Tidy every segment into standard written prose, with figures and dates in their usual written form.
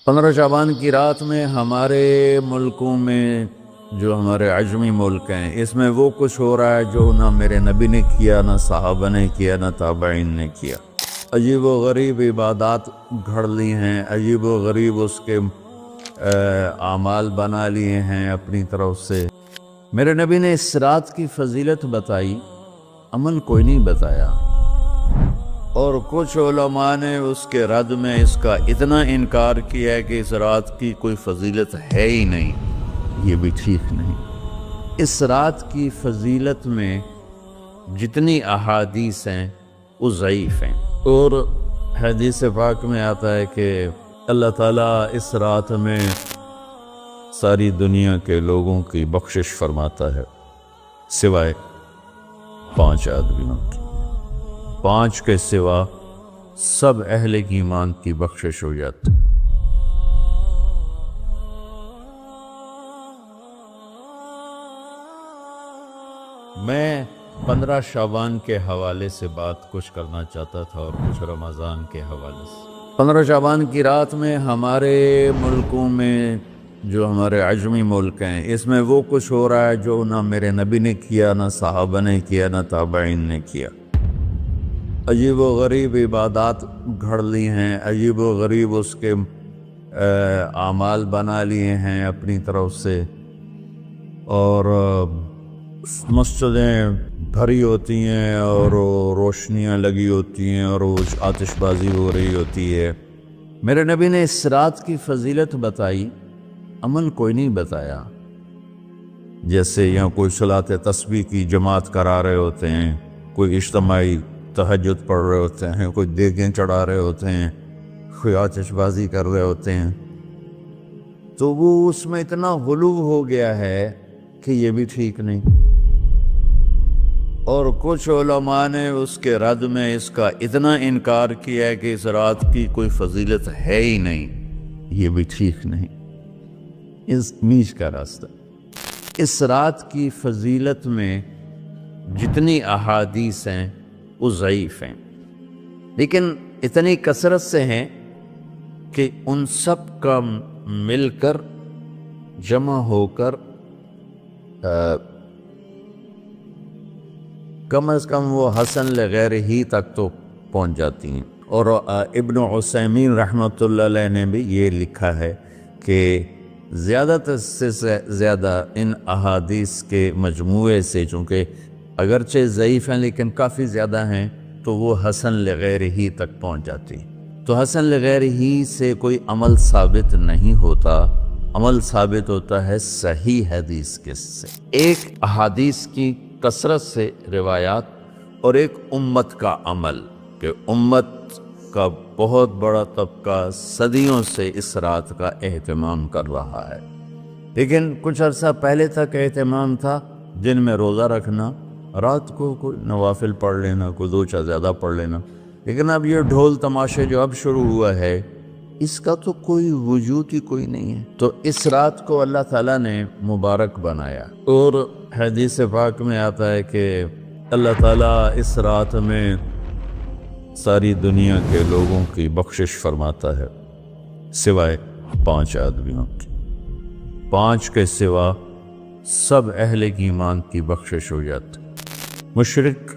15 شعبان کی رات میں ہمارے ملکوں میں جو ہمارے عجمی ملک ہیں اس میں وہ کچھ ہو رہا ہے جو نہ میرے نبی نے کیا، نہ صحابہ نے کیا، نہ تابعین نے کیا۔ عجیب و غریب عبادات گھڑ لی ہیں، عجیب و غریب اس کے اعمال بنا لیے ہیں اپنی طرف سے۔ میرے نبی نے اس رات کی فضیلت بتائی، عمل کوئی نہیں بتایا، اور کچھ علماء نے اس کے رد میں اس کا اتنا انکار کیا ہے کہ اس رات کی کوئی فضیلت ہے ہی نہیں۔ یہ بھی ٹھیک نہیں۔ اس رات کی فضیلت میں جتنی احادیث ہیں وہ ضعیف ہیں، اور حدیث پاک میں آتا ہے کہ اللہ تعالیٰ اس رات میں ساری دنیا کے لوگوں کی بخشش فرماتا ہے سوائے 5 آدمیوں کی۔ 5 کے سوا سب اہل ایمان کی بخشش ہو جاتی۔ میں 15 شعبان کے حوالے سے بات کچھ کرنا چاہتا تھا اور کچھ رمضان کے حوالے سے۔ 15 شعبان کی رات میں ہمارے ملکوں میں جو ہمارے عجمی ملک ہیں اس میں وہ کچھ ہو رہا ہے جو نہ میرے نبی نے کیا، نہ صحابہ نے کیا، نہ تابعین نے کیا۔ عجیب و غریب عبادات گھڑ لی ہیں، عجیب و غریب اس کے اعمال بنا لیے ہیں اپنی طرف سے، اور مسجدیں بھری ہوتی ہیں اور روشنیاں لگی ہوتی ہیں اور آتش بازی ہو رہی ہوتی ہے۔ میرے نبی نے اس رات کی فضیلت بتائی، عمل کوئی نہیں بتایا۔ جیسے یہاں کوئی صلاۃ تسبیح کی جماعت کرا رہے ہوتے ہیں، کوئی اجتماعی تہجد پڑھ رہے ہوتے ہیں، کوئی دیگیں چڑھا رہے ہوتے ہیں، کوئی آتش بازی کر رہے ہوتے ہیں، تو وہ اس میں اتنا غلو ہو گیا ہے کہ یہ بھی ٹھیک نہیں۔ اور کچھ علماء نے اس کے رد میں اس کا اتنا انکار کیا ہے کہ اس رات کی کوئی فضیلت ہے ہی نہیں۔ یہ بھی ٹھیک نہیں۔ اس میچ کا راستہ، اس رات کی فضیلت میں جتنی احادیث ہیں وہ ضعیف ہیں، لیکن اتنی کثرت سے ہیں کہ ان سب کا مل کر جمع ہو کر کم از کم وہ حسن لغیر ہی تک تو پہنچ جاتی ہیں۔ اور ابن عثیمین رحمۃ اللہ علیہ نے بھی یہ لکھا ہے کہ زیادہ سے زیادہ ان احادیث کے مجموعے سے، چونکہ اگرچہ ضعیف ہیں لیکن کافی زیادہ ہیں، تو وہ حسن لغیر ہی تک پہنچ جاتی۔ تو حسن لغیر ہی سے کوئی عمل ثابت نہیں ہوتا، عمل ثابت ہوتا ہے صحیح حدیث کے سے۔ ایک احادیث کی کثرت سے روایات اور ایک امت کا عمل، کہ امت کا بہت بڑا طبقہ صدیوں سے اس رات کا اہتمام کر رہا ہے، لیکن کچھ عرصہ پہلے تک اہتمام تھا دن میں روزہ رکھنا، رات کو کوئی نوافل پڑھ لینا، کوئی 2 چا زیادہ پڑھ لینا، لیکن اب یہ ڈھول تماشے جو اب شروع ہوا ہے اس کا تو کوئی وجود ہی کوئی نہیں ہے۔ تو اس رات کو اللہ تعالیٰ نے مبارک بنایا، اور حدیث پاک میں آتا ہے کہ اللہ تعالیٰ اس رات میں ساری دنیا کے لوگوں کی بخشش فرماتا ہے سوائے 5 آدمیوں کی۔ 5 کے سوا سب اہل ایمان کی بخشش ہو جاتی۔ مشرک،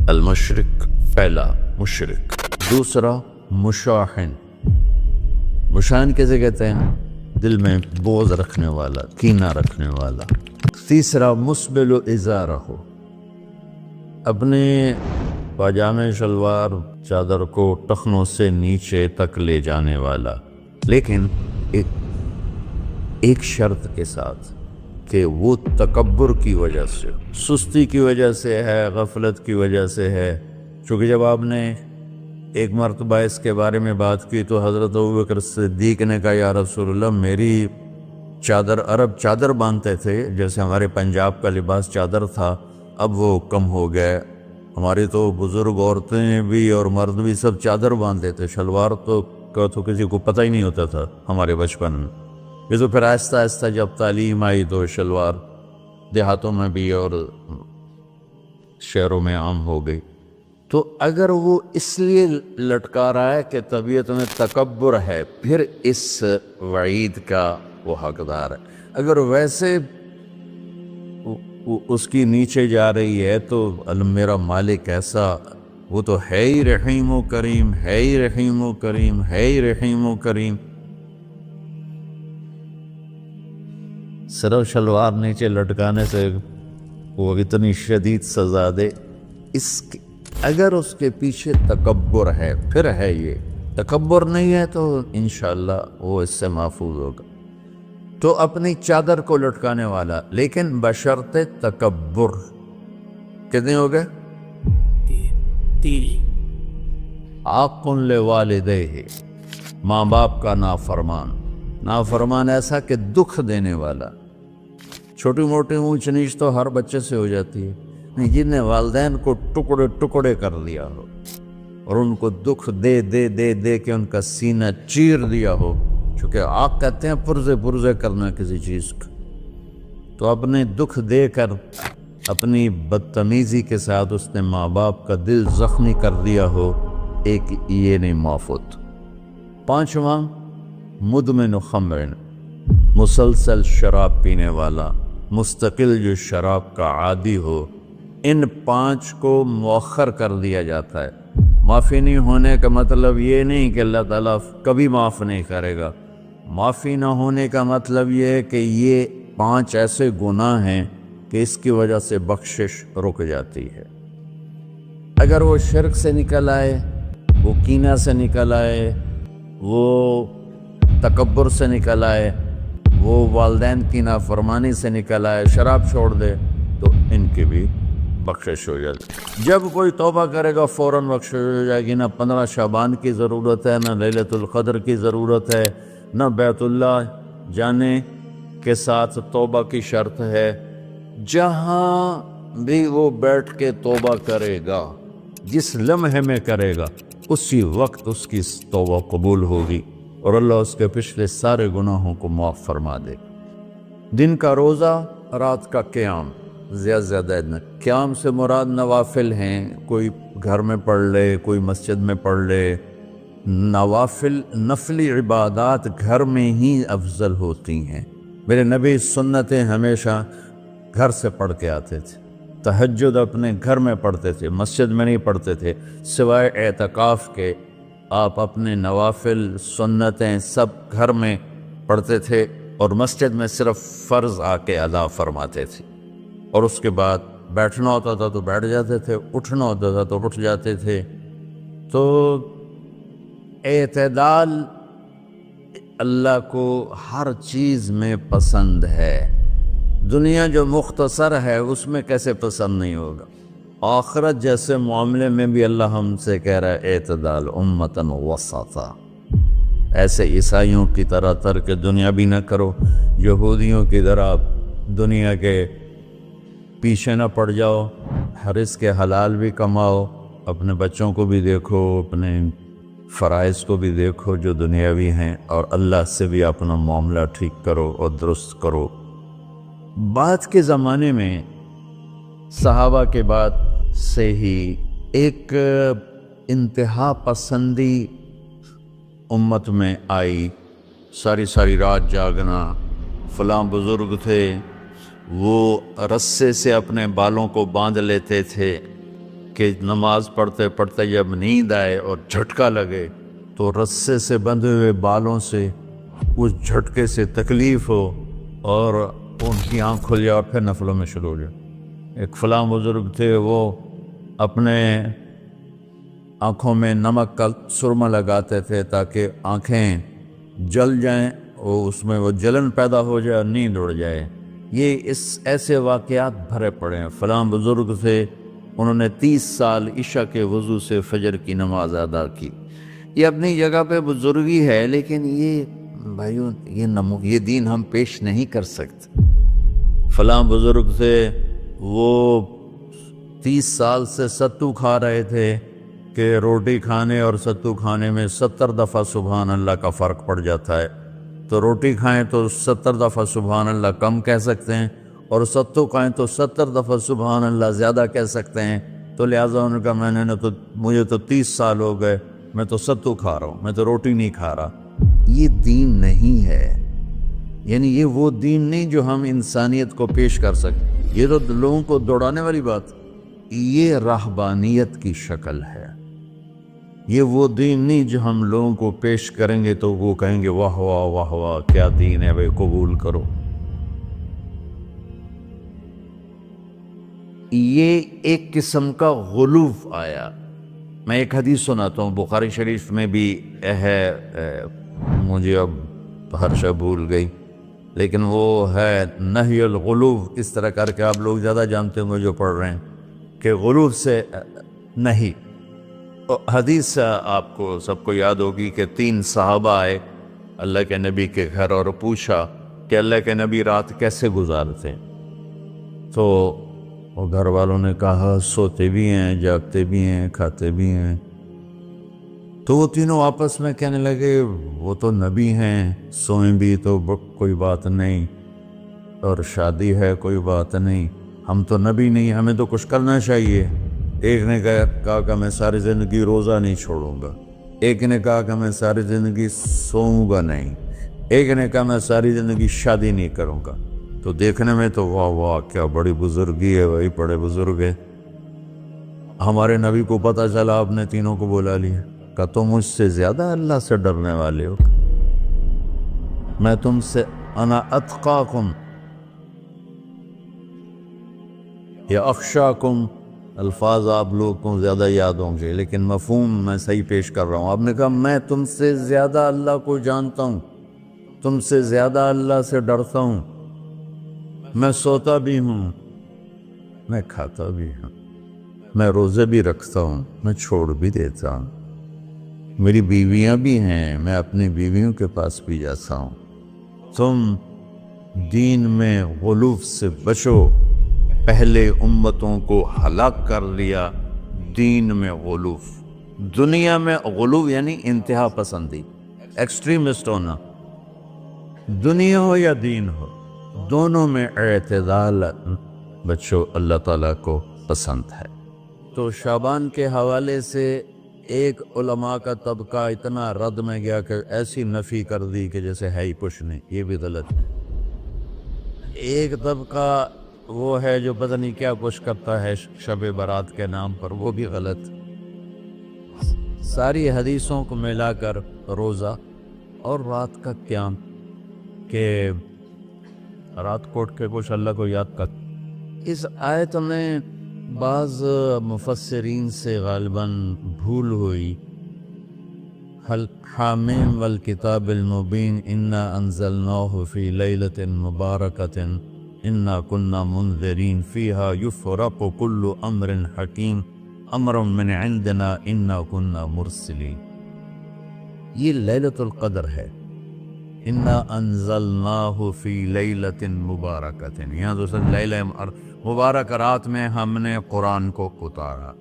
المشرک، پہلا مشرک، دوسرا مشاحن۔ مشاحن کیسے کہتے ہیں؟ دل میں بغض رکھنے والا، کینہ رکھنے والا۔ تیسرا مسبل ازارہ، اپنے پاجامے شلوار چادر کو ٹخنوں سے نیچے تک لے جانے والا، لیکن ایک شرط کے ساتھ کہ وہ تکبر کی وجہ سے، سستی کی وجہ سے ہے، غفلت کی وجہ سے ہے۔ چونکہ جب آپ نے ایک مرتبہ اس کے بارے میں بات کی تو حضرت ابوبکر صدیق نے کہا یا رسول اللہ، میری چادر، عرب چادر باندھتے تھے جیسے ہمارے پنجاب کا لباس چادر تھا، اب وہ کم ہو گئے۔ ہماری تو بزرگ عورتیں بھی اور مرد بھی سب چادر باندھتے تھے، شلوار تو کسی کو پتہ ہی نہیں ہوتا تھا ہمارے بچپن میں۔ یہ تو پھر آہستہ آہستہ جب تعلیم آئی تو شلوار دیہاتوں میں بھی اور شہروں میں عام ہو گئی۔ تو اگر وہ اس لیے لٹکا رہا ہے کہ طبیعت میں تکبر ہے، پھر اس وعید کا وہ حقدار ہے۔ اگر ویسے اس کی نیچے جا رہی ہے تو میرا مالک ایسا، وہ تو ہے ہی رحیم و کریم، ہے ہی رحیم و کریم، ہے ہی رحیم و کریم، صرف شلوار نیچے لٹکانے سے وہ اتنی شدید سزا دے۔ اگر اس کے پیچھے تکبر ہے، پھر ہے یہ تکبر نہیں ہے تو انشاءاللہ وہ اس سے محفوظ ہوگا۔ تو اپنی چادر کو لٹکانے والا، لیکن بشرط تکبر۔ کتنے ہو گئے؟ 3۔ عاق لوالدیہ، ماں باپ کا نافرمان۔ نافرمان ایسا کہ دکھ دینے والا۔ چھوٹی موٹی اونچ نیچ تو ہر بچے سے ہو جاتی ہے، جن نے والدین کو ٹکڑے ٹکڑے کر لیا ہو اور ان کو دکھ دے دے دے دے کے ان کا سینہ چیر دیا ہو، چونکہ عاق کہتے ہیں پرزے پرزے کرنا کسی چیز کا، تو اپنے دکھ دے کر اپنی بدتمیزی کے ساتھ اس نے ماں باپ کا دل زخمی کر دیا ہو، ایک یہ نہیں معاف ہوتا۔ 5واں مدمن خمر، مسلسل شراب پینے والا، مستقل جو شراب کا عادی ہو۔ ان 5 کو مؤخر کر دیا جاتا ہے۔ معافی نہیں ہونے کا مطلب یہ نہیں کہ اللہ تعالیٰ کبھی معاف نہیں کرے گا۔ معافی نہ ہونے کا مطلب یہ ہے کہ یہ 5 ایسے گناہ ہیں کہ اس کی وجہ سے بخشش رک جاتی ہے۔ اگر وہ شرک سے نکل آئے، وہ کینہ سے نکل آئے، وہ تکبر سے نکل آئے، وہ والدین کی نافرمانی سے نکل آئے، شراب چھوڑ دے، تو ان کی بھی بخشش ہو جاتی۔ جب کوئی توبہ کرے گا فوراً بخشش ہو جائے گی۔ نہ 15 شعبان کی ضرورت ہے، نہ لیلۃ القدر کی ضرورت ہے، نہ بیت اللہ جانے کے ساتھ توبہ کی شرط ہے۔ جہاں بھی وہ بیٹھ کے توبہ کرے گا، جس لمحے میں کرے گا، اسی وقت اس کی توبہ قبول ہوگی اور اللہ اس کے پچھلے سارے گناہوں کو معاف فرما دے۔ دن کا روزہ، رات کا قیام، زیادہ قیام سے مراد نوافل ہیں، کوئی گھر میں پڑھ لے، کوئی مسجد میں پڑھ لے۔ نوافل، نفلی عبادات گھر میں ہی افضل ہوتی ہیں۔ میرے نبی سنتیں ہمیشہ گھر سے پڑھ کے آتے تھے۔ تہجد اپنے گھر میں پڑھتے تھے، مسجد میں نہیں پڑھتے تھے، سوائے اعتکاف کے۔ آپ اپنے نوافل سنتیں سب گھر میں پڑھتے تھے اور مسجد میں صرف فرض آ کے ادا فرماتے تھے، اور اس کے بعد بیٹھنا ہوتا تھا تو بیٹھ جاتے تھے، اٹھنا ہوتا تھا تو اٹھ جاتے تھے۔ تو اعتدال اللہ کو ہر چیز میں پسند ہے۔ دنیا جو مختصر ہے اس میں کیسے پسند نہیں ہوگا؟ آخرت جیسے معاملے میں بھی اللہ ہم سے کہہ رہا ہے اعتدال، امتاً وسطا۔ ایسے عیسائیوں کی طرح ترک دنیا بھی نہ کرو، یہودیوں کی طرح دنیا کے پیچھے نہ پڑ جاؤ، رزق کے حلال بھی کماؤ، اپنے بچوں کو بھی دیکھو، اپنے فرائض کو بھی دیکھو جو دنیاوی ہیں، اور اللہ سے بھی اپنا معاملہ ٹھیک کرو اور درست کرو۔ بعد کے زمانے میں صحابہ کے بعد سے ہی ایک انتہا پسندی امت میں آئی، ساری رات جاگنا۔ فلاں بزرگ تھے، وہ رسے سے اپنے بالوں کو باندھ لیتے تھے کہ نماز پڑھتے پڑھتے جب نیند آئے اور جھٹکا لگے تو رسے سے بندھے ہوئے بالوں سے اس جھٹکے سے تکلیف ہو اور ان کی آنکھ کھل جائے اور پھر نفلوں میں شروع ہو جائے۔ ایک فلاں بزرگ تھے، وہ اپنے آنکھوں میں نمک کا سرما لگاتے تھے تاکہ آنکھیں جل جائیں، اور اس میں وہ جلن پیدا ہو جائے اور نیند اڑ جائے۔ یہ ایسے واقعات بھرے پڑے ہیں۔ فلاں بزرگ تھے، انہوں نے 30 سال عشاء کے وضو سے فجر کی نماز ادا کی۔ یہ اپنی جگہ پہ بزرگی ہے، لیکن یہ بھائیوں یہ دین ہم پیش نہیں کر سکتے۔ فلاں بزرگ تھے، وہ 30 سال سے ستو کھا رہے تھے کہ روٹی کھانے اور ستو کھانے میں 70 دفعہ سبحان اللہ کا فرق پڑ جاتا ہے۔ تو روٹی کھائیں تو 70 دفعہ سبحان اللہ کم کہہ سکتے ہیں، اور ستو کھائیں تو 70 دفعہ سبحان اللہ زیادہ کہہ سکتے ہیں۔ تو لہٰذا انہوں نے کہا مجھے تو 30 سال ہو گئے، میں تو ستو کھا رہا ہوں، میں تو روٹی نہیں کھا رہا۔ یہ دین نہیں ہے، یعنی یہ وہ دین نہیں جو ہم انسانیت کو پیش کر سکیں۔ یہ تو لوگوں کو دوڑانے والی بات، یہ رہبانیت کی شکل ہے۔ یہ وہ دین نہیں جو ہم لوگوں کو پیش کریں گے تو وہ کہیں گے واہ واہ واہ واہ کیا دین ہے بھائی، قبول کرو۔ یہ ایک قسم کا غلو آیا۔ میں ایک حدیث سناتا ہوں، بخاری شریف میں بھی ہے، مجھے اب ہرشا بھول گئی، لیکن وہ ہے نہی الغلو، اس طرح کر کے آپ لوگ زیادہ جانتے ہوں گے جو پڑھ رہے ہیں کہ غلو سے نہیں۔ حدیث آپ کو سب کو یاد ہوگی کہ 3 صحابہ آئے اللہ کے نبی کے گھر اور پوچھا کہ اللہ کے نبی رات کیسے گزارتے ہیں؟ تو وہ گھر والوں نے کہا سوتے بھی ہیں، جاگتے بھی ہیں، کھاتے بھی ہیں۔ تو وہ تینوں آپس میں کہنے لگے وہ تو نبی ہیں، سوئیں بھی تو کوئی بات نہیں، اور شادی ہے کوئی بات نہیں، ہم تو نبی نہیں، ہمیں تو کچھ کرنا چاہیے۔ ایک نے کہا کہ میں ساری زندگی روزہ نہیں چھوڑوں گا، ایک نے کہا کہ میں ساری زندگی سوؤں گا نہیں، ایک نے کہا میں ساری زندگی شادی نہیں کروں گا۔ تو دیکھنے میں تو واہ واہ کیا بڑی بزرگی ہے بھائی، بڑے بزرگ ہے۔ ہمارے نبی کو پتہ چلا، آپ نے تینوں کو بلا لیا، کہ تم مجھ سے زیادہ اللہ سے ڈرنے والے ہو، میں تم سے انا اتقاکم یا اخشاکم، الفاظ آپ لوگوں کو زیادہ یاد ہوں گے لیکن مفہوم میں صحیح پیش کر رہا ہوں۔ آپ نے کہا میں تم سے زیادہ اللہ کو جانتا ہوں، تم سے زیادہ اللہ سے ڈرتا ہوں، میں سوتا بھی ہوں، میں کھاتا بھی ہوں، میں روزے بھی رکھتا ہوں، میں چھوڑ بھی دیتا ہوں، میری بیویاں بھی ہیں، میں اپنی بیویوں کے پاس بھی جاتا ہوں۔ تم دین میں غلو سے بچو، پہلے امتوں کو ہلاک کر لیا دین میں غلو۔ دنیا میں غلو یعنی انتہا پسندی، ایکسٹریمسٹ ہونا، دنیا ہو یا دین ہو، دونوں میں اعتدال بچو، اللہ تعالیٰ کو پسند ہے۔ تو شعبان کے حوالے سے ایک علماء کا طبقہ اتنا رد میں گیا کہ ایسی نفی کر دی کہ جیسے ہے ہی کچھ نہیں، یہ بھی غلط ہے۔ ایک طبقہ وہ ہے جو پتہ نہیں کیا کچھ کرتا ہے شب برات کے نام پر، وہ بھی غلط۔ ساری حدیثوں کو ملا کر روزہ اور رات کا قیام، کہ رات کو اٹھ کے کچھ اللہ کو یاد کر۔ اس آیت میں بعض مفسرین سے غالباً بھول ہوئی، حامیم والکتاب المبین انا انزلناہ فی لیلۃ مبارکۃ انا کنا منذرین فیہا یفرق کل امر حکیم امر من عندنا انا کنا مرسلین۔ یہ لیلۃ القدر ہے، انا انزلناہ فی لیلۃ مبارکۃ، یہاں دوسرا لیلہ مبارک رات میں ہم نے قرآن کو اتارا۔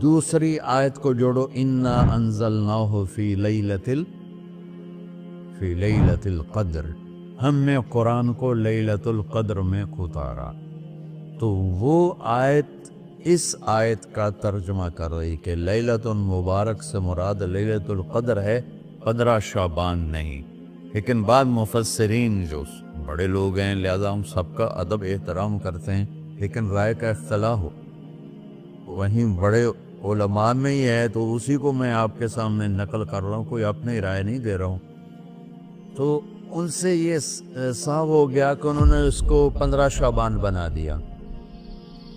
دوسری آیت کو جوڑو، انا انزلناہ فی لیلۃ القدر، ہم نے قرآن کو لیلۃ القدر میں اتارا۔ تو وہ آیت اس آیت کا ترجمہ کر رہی کہ لیلۃ مبارک سے مراد لیلۃ القدر ہے، 15 شعبان نہیں۔ لیکن بعض مفسرین جو بڑے لوگ ہیں، لہذا ہم سب کا ادب احترام کرتے ہیں، لیکن رائے کا اختلاف ہو وہیں بڑے علماء میں ہی ہے، تو اسی کو میں آپ کے سامنے نقل کر رہا ہوں، کوئی اپنی رائے نہیں دے رہا ہوں۔ تو ان سے یہ صاف ہو گیا کہ انہوں نے اس کو 15 شعبان بنا دیا۔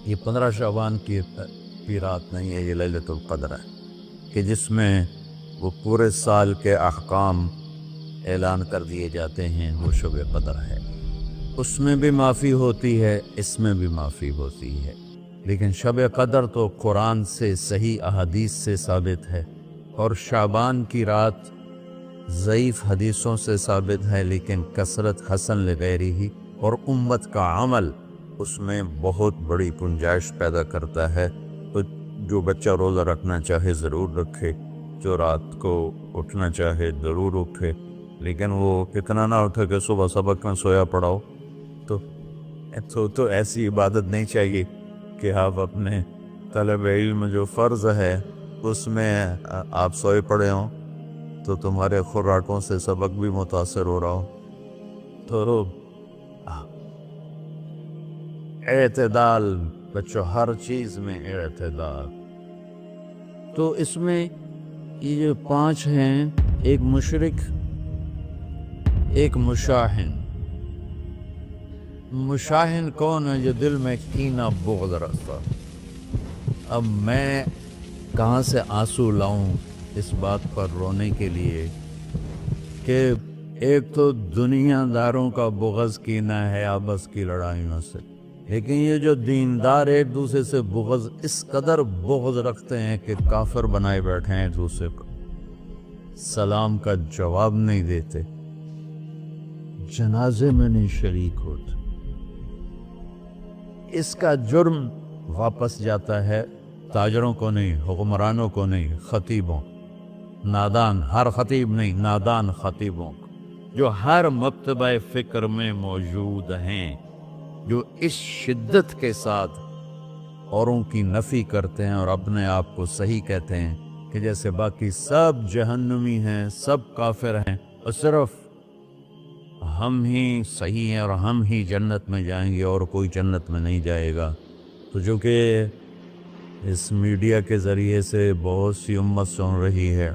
یہ 15 شعبان کی رات نہیں ہے، یہ لیلۃ القدر ہے، کہ جس میں وہ پورے سال کے احکام اعلان کر دیے جاتے ہیں، وہ شب قدر ہے۔ اس میں بھی معافی ہوتی ہے، اس میں بھی معافی ہوتی ہے، لیکن شب قدر تو قرآن سے صحیح احادیث سے ثابت ہے، اور شعبان کی رات ضعیف حدیثوں سے ثابت ہے، لیکن کثرت حسن لغیرہ اور امت کا عمل اس میں بہت بڑی گنجائش پیدا کرتا ہے۔ تو جو بچہ روزہ رکھنا چاہے ضرور رکھے، جو رات کو اٹھنا چاہے ضرور اٹھے، لیکن وہ اتنا نہ اٹھے کہ صبح سبق میں سویا پڑاؤ۔ تو ایسی عبادت نہیں چاہیے کہ آپ اپنے طلب علم جو فرض ہے اس میں آپ سوئے پڑے ہوں تو تمہارے خوراکوں سے سبق بھی متاثر ہو رہا ہو، تو اعتدال بچوں، ہر چیز میں اعتدال۔ تو اس میں یہ جو 5 ہیں، ایک مشرک، ایک مشاہن۔ مشاہن کون ہے؟ جو دل میں کینہ بغض رکھتا۔ اب میں کہاں سے آنسو لاؤں اس بات پر رونے کے لیے کہ ایک تو دنیا داروں کا بغض کینہ ہے آپس کی لڑائیوں سے، لیکن یہ جو دیندار ایک دوسرے سے بغض، اس قدر بغض رکھتے ہیں کہ کافر بنائے بیٹھے ہیں، دوسرے کو سلام کا جواب نہیں دیتے، جنازے میں نہیں شریک ہوتے۔ اس کا جرم واپس جاتا ہے تاجروں کو نہیں، حکمرانوں کو نہیں، خطیبوں، نادان، ہر خطیب نہیں، نادان خطیبوں کو، جو ہر مکتبہ فکر میں موجود ہیں، جو اس شدت کے ساتھ اوروں کی نفی کرتے ہیں اور اپنے آپ کو صحیح کہتے ہیں کہ جیسے باقی سب جہنمی ہیں، سب کافر ہیں، اور صرف ہم ہی صحیح ہیں اور ہم ہی جنت میں جائیں گے اور کوئی جنت میں نہیں جائے گا۔ تو جو کہ اس میڈیا کے ذریعے سے بہت سی امت سن رہی ہے،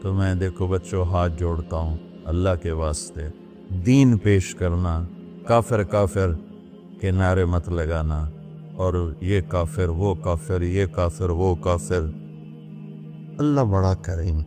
تو میں دیکھو بچوں ہاتھ جوڑتا ہوں اللہ کے واسطے، دین پیش کرنا، کافر کافر کے نعرے مت لگانا، اور یہ کافر وہ کافر، یہ کافر وہ کافر۔ اللہ بڑا کریم۔